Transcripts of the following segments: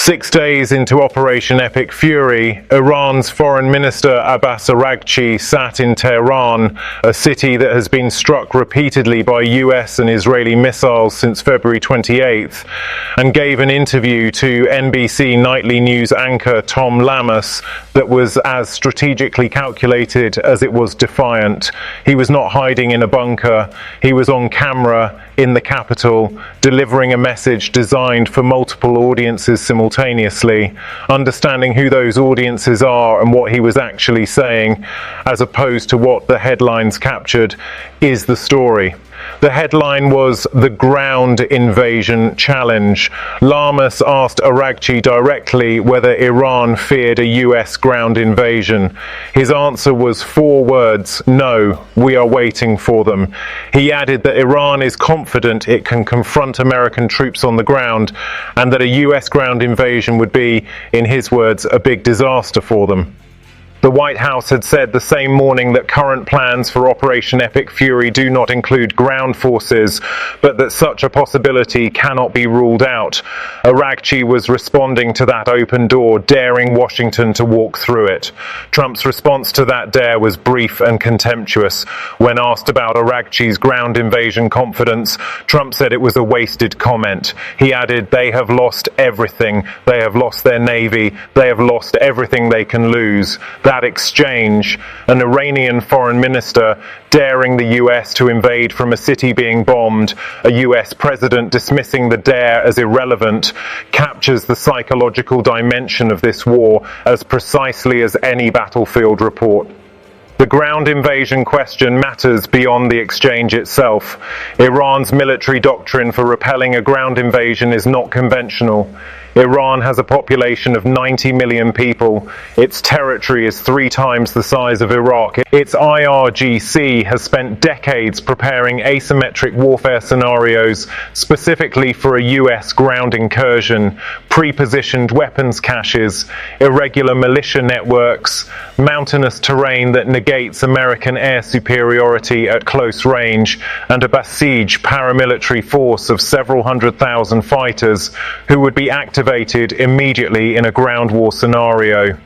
6 days into Operation Epic Fury, Iran's Foreign Minister Abbas Araghchi sat in Tehran, a city that has been struck repeatedly by US and Israeli missiles since February 28th, and gave an interview to NBC nightly news anchor Tom Lamas that was as strategically calculated as it was defiant. He was not hiding in a bunker, he was on camera in the capital, delivering a message designed for multiple audiences simultaneously, understanding who those audiences are and what he was actually saying, as opposed to what the headlines captured, is the story. The headline was "The Ground Invasion Challenge." Lamas asked Araghchi directly whether Iran feared a US ground invasion. His answer was 4 words: "No, we are waiting for them." He added that Iran is confident it can confront American troops on the ground, and that a US ground invasion would be, in his words, a big disaster for them. The White House had said the same morning that current plans for Operation Epic Fury do not include ground forces, but that such a possibility cannot be ruled out. Araghchi was responding to that open door, daring Washington to walk through it. Trump's response to that dare was brief and contemptuous. When asked about Araghchi's ground invasion confidence, Trump said it was a wasted comment. He added, "They have lost everything. They have lost their navy. They have lost everything they can lose." That exchange, an Iranian foreign minister daring the US to invade from a city being bombed, a US president dismissing the dare as irrelevant, captures the psychological dimension of this war as precisely as any battlefield report. The ground invasion question matters beyond the exchange itself. Iran's military doctrine for repelling a ground invasion is not conventional. Iran has a population of 90 million people. Its territory is 3 times the size of Iraq. Its IRGC has spent decades preparing asymmetric warfare scenarios specifically for a US ground incursion, pre-positioned weapons caches, irregular militia networks, mountainous terrain that negates American air superiority at close range, and a Basij paramilitary force of several 100,000 fighters who would be activated immediately in a ground war scenario.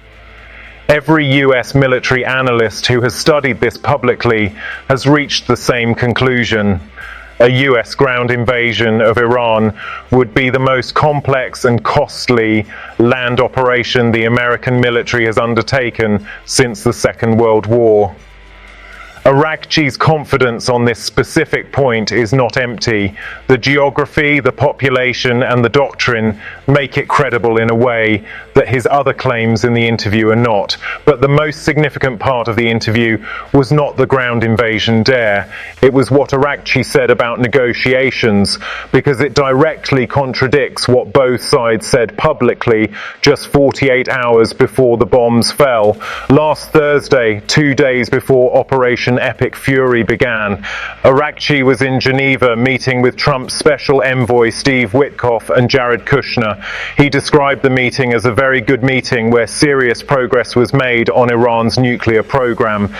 Every US military analyst who has studied this publicly has reached the same conclusion. A US ground invasion of Iran would be the most complex and costly land operation the American military has undertaken since the Second World War. Araghchi's confidence on this specific point is not empty. The geography, the population, and the doctrine make it credible in a way that his other claims in the interview are not. But the most significant part of the interview was not the ground invasion dare. It was what Araghchi said about negotiations, because it directly contradicts what both sides said publicly just 48 hours before the bombs fell. Last Thursday, 2 days before Operation Epic Fury began, Araghchi was in Geneva meeting with Trump's special envoy Steve Witkoff and Jared Kushner. He described the meeting as a very good meeting where serious progress was made on Iran's nuclear program.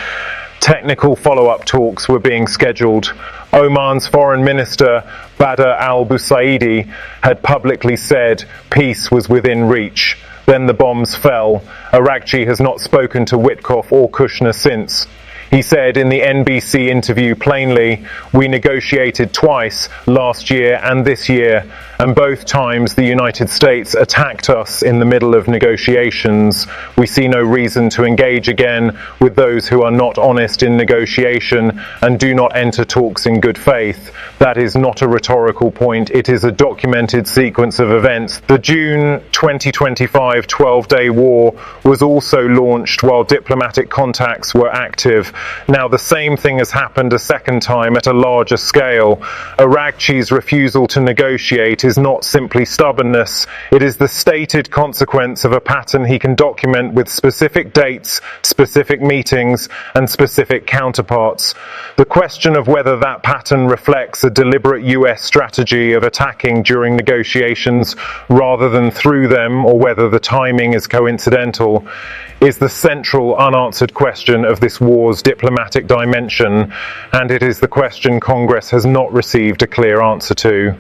Technical follow-up talks were being scheduled. Oman's foreign minister Badr al-Busaidi had publicly said peace was within reach. Then the bombs fell. Araghchi has not spoken to Witkoff or Kushner since. He said in the NBC interview plainly, "We negotiated twice, last year and this year, and both times the United States attacked us in the middle of negotiations. We see no reason to engage again with those who are not honest in negotiation and do not enter talks in good faith." That is not a rhetorical point, it is a documented sequence of events. The June 2025 12-day war was also launched while diplomatic contacts were active. Now the same thing has happened a second time at a larger scale. Araghchi's refusal to negotiate is not simply stubbornness, it is the stated consequence of a pattern he can document with specific dates, specific meetings, and specific counterparts. The question of whether that pattern reflects a deliberate US strategy of attacking during negotiations rather than through them, or whether the timing is coincidental, is the central unanswered question of this war's diplomatic dimension, and it is the question Congress has not received a clear answer to.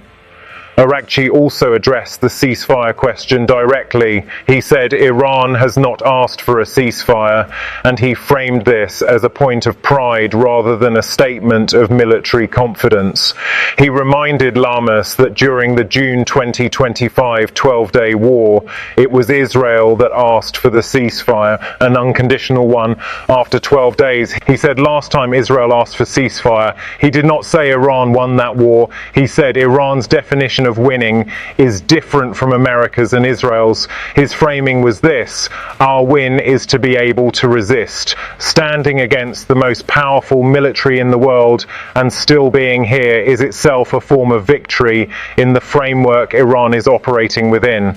Araghchi also addressed the ceasefire question directly. He said Iran has not asked for a ceasefire, and he framed this as a point of pride rather than a statement of military confidence. He reminded Lamas that during the June 2025 12-day war, it was Israel that asked for the ceasefire, an unconditional one after 12 days. He said last time Israel asked for ceasefire, he did not say Iran won that war. He said Iran's definition of winning is different from America's and Israel's. His framing was this: our win is to be able to resist, standing against the most powerful military in the world and still being here is itself a form of victory in the framework Iran is operating within.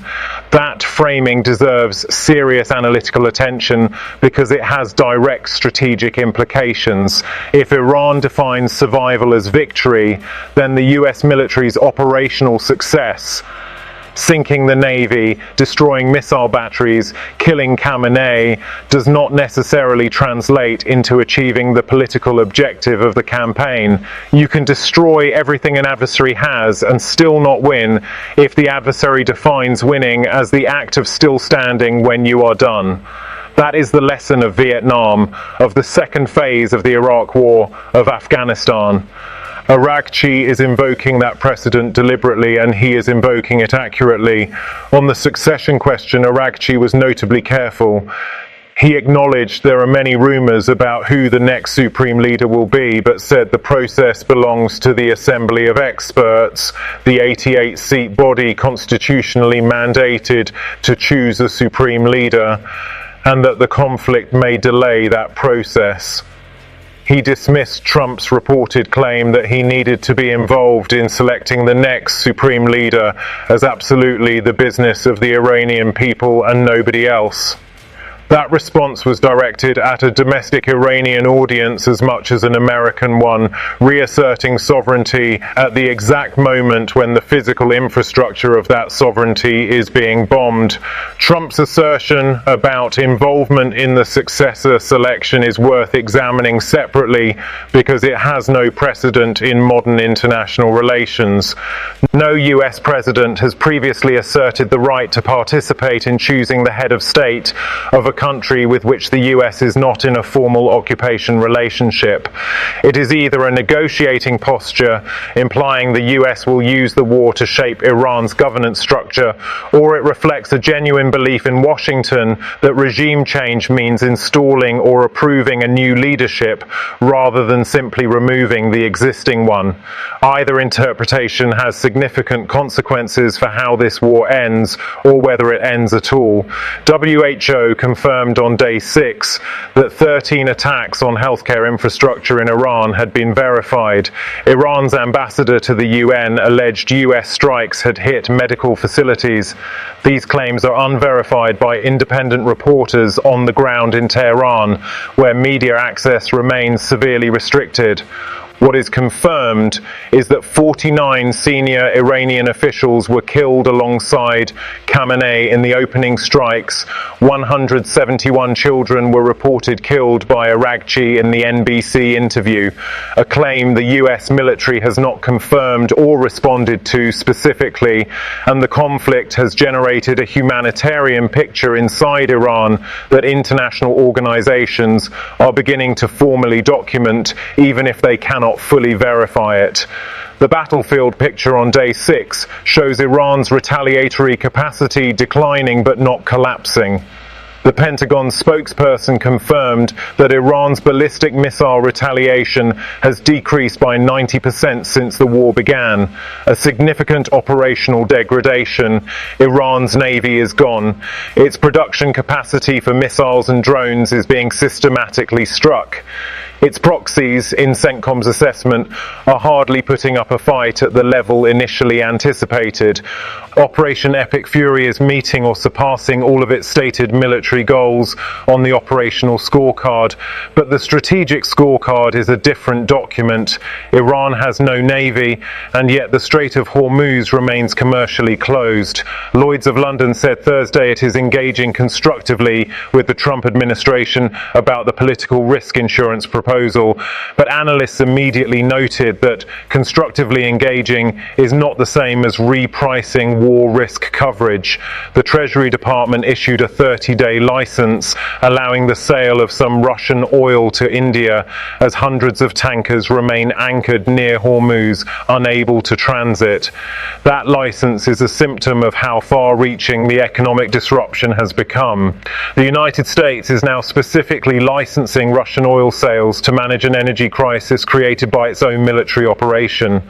That framing deserves serious analytical attention because it has direct strategic implications. If Iran defines survival as victory, then the US military's operational success, sinking the Navy, destroying missile batteries, killing Khamenei, does not necessarily translate into achieving the political objective of the campaign. You can destroy everything an adversary has and still not win if the adversary defines winning as the act of still standing when you are done. That is the lesson of Vietnam, of the second phase of the Iraq War, of Afghanistan. Araghchi is invoking that precedent deliberately, and he is invoking it accurately. On the succession question, Araghchi was notably careful. He acknowledged there are many rumours about who the next supreme leader will be, but said the process belongs to the assembly of experts, the 88-seat body constitutionally mandated to choose a supreme leader, and that the conflict may delay that process. He dismissed Trump's reported claim that he needed to be involved in selecting the next supreme leader as absolutely the business of the Iranian people and nobody else. That response was directed at a domestic Iranian audience as much as an American one, reasserting sovereignty at the exact moment when the physical infrastructure of that sovereignty is being bombed. Trump's assertion about involvement in the successor selection is worth examining separately because it has no precedent in modern international relations. No US president has previously asserted the right to participate in choosing the head of state of a country with which the US is not in a formal occupation relationship. It is either a negotiating posture, implying the US will use the war to shape Iran's governance structure, or it reflects a genuine belief in Washington that regime change means installing or approving a new leadership rather than simply removing the existing one. Either interpretation has significant consequences for how this war ends, or whether it ends at all. WHO confirmed on day 6 that 13 attacks on healthcare infrastructure in Iran had been verified. Iran's ambassador to the UN alleged US strikes had hit medical facilities. These claims are unverified by independent reporters on the ground in Tehran, where media access remains severely restricted. What is confirmed is that 49 senior Iranian officials were killed alongside Khamenei in the opening strikes. 171 children were reported killed by Araghchi in the NBC interview, a claim the US military has not confirmed or responded to specifically, and the conflict has generated a humanitarian picture inside Iran that international organizations are beginning to formally document, even if they cannot fully verify it. The battlefield picture on day 6 shows Iran's retaliatory capacity declining but not collapsing. The Pentagon spokesperson confirmed that Iran's ballistic missile retaliation has decreased by 90% since the war began, a significant operational degradation. Iran's navy is gone. Its production capacity for missiles and drones is being systematically struck. Its proxies, in CENTCOM's assessment, are hardly putting up a fight at the level initially anticipated. Operation Epic Fury is meeting or surpassing all of its stated military goals on the operational scorecard, but the strategic scorecard is a different document. Iran has no navy, and yet the Strait of Hormuz remains commercially closed. Lloyd's of London said Thursday it is engaging constructively with the Trump administration about the political risk insurance proposal proposal, but analysts immediately noted that constructively engaging is not the same as repricing war risk coverage. The Treasury Department issued a 30-day license allowing the sale of some Russian oil to India as hundreds of tankers remain anchored near Hormuz, unable to transit. That license is a symptom of how far-reaching the economic disruption has become. The United States is now specifically licensing Russian oil sales to manage an energy crisis created by its own military operation.